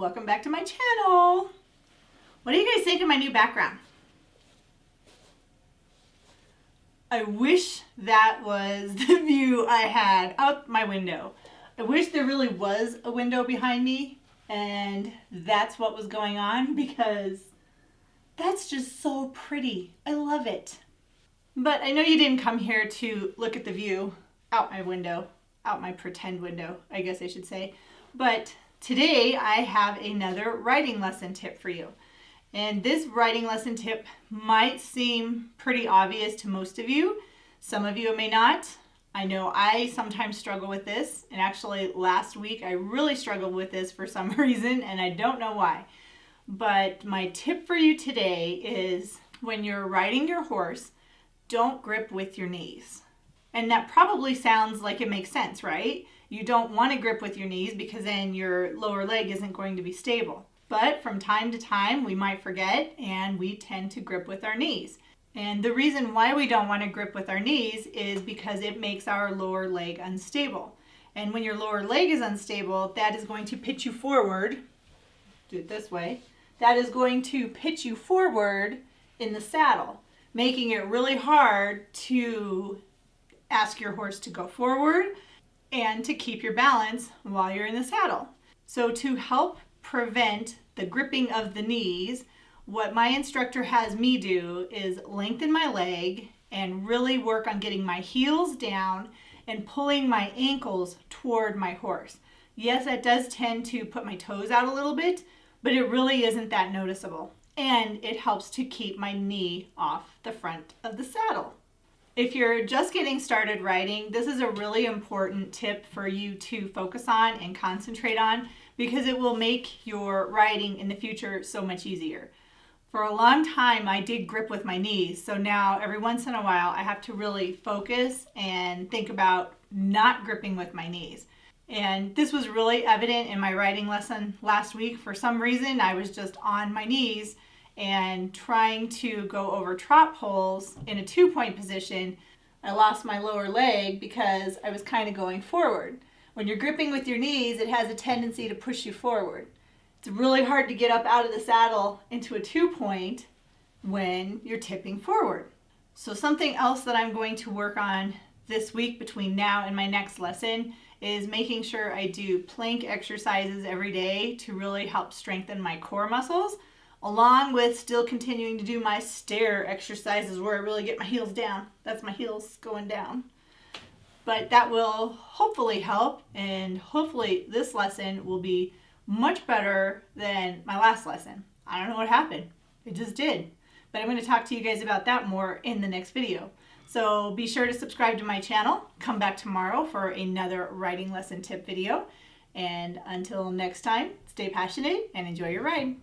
welcome back to my channel. What do you guys think of my new background? I wish that was the view I had out my window. I wish there really was a window behind me and that's what was going on, because that's just so pretty. I love it. But I know you didn't come here to look at the view out my window, out my pretend window, I guess I should say. But today I have another writing lesson tip for you. And this writing lesson tip might seem pretty obvious to most of you. Some of you may not. I know I sometimes struggle with this. And actually last week I really struggled with this for some reason, and I don't know why. But my tip for you today is when you're riding your horse, don't grip with your knees. And that probably sounds like it makes sense, right? You don't want to grip with your knees because then your lower leg isn't going to be stable. But from time to time, we might forget and we tend to grip with our knees. And the reason why we don't want to grip with our knees is because it makes our lower leg unstable. And when your lower leg is unstable, that is going to pitch you forward. Do it this way. That is going to pitch you forward in the saddle, making it really hard to ask your horse to go forward and to keep your balance while you're in the saddle. So to help prevent the gripping of the knees, what my instructor has me do is lengthen my leg and really work on getting my heels down and pulling my ankles toward my horse. Yes, that does tend to put my toes out a little bit, but it really isn't that noticeable. And it helps to keep my knee off the front of the saddle. If you're just getting started riding, this is a really important tip for you to focus on and concentrate on, because it will make your riding in the future so much easier. For a long time, I did grip with my knees, so now every once in a while I have to really focus and think about not gripping with my knees. And this was really evident in my riding lesson last week. For some reason, I was just on my knees and trying to go over trot poles in a 2-point position. I lost my lower leg because I was kind of going forward. When you're gripping with your knees, it has a tendency to push you forward. It's really hard to get up out of the saddle into a 2-point when you're tipping forward. So something else that I'm going to work on this week between now and my next lesson is making sure I do plank exercises every day to really help strengthen my core muscles, along with still continuing to do my stair exercises where I really get my heels down. That's my heels going down. But that will hopefully help, and hopefully this lesson will be much better than my last lesson. I don't know what happened. It just did. But I'm going to talk to you guys about that more in the next video. So be sure to subscribe to my channel. Come back tomorrow for another writing lesson tip video. And until next time, stay passionate and enjoy your ride.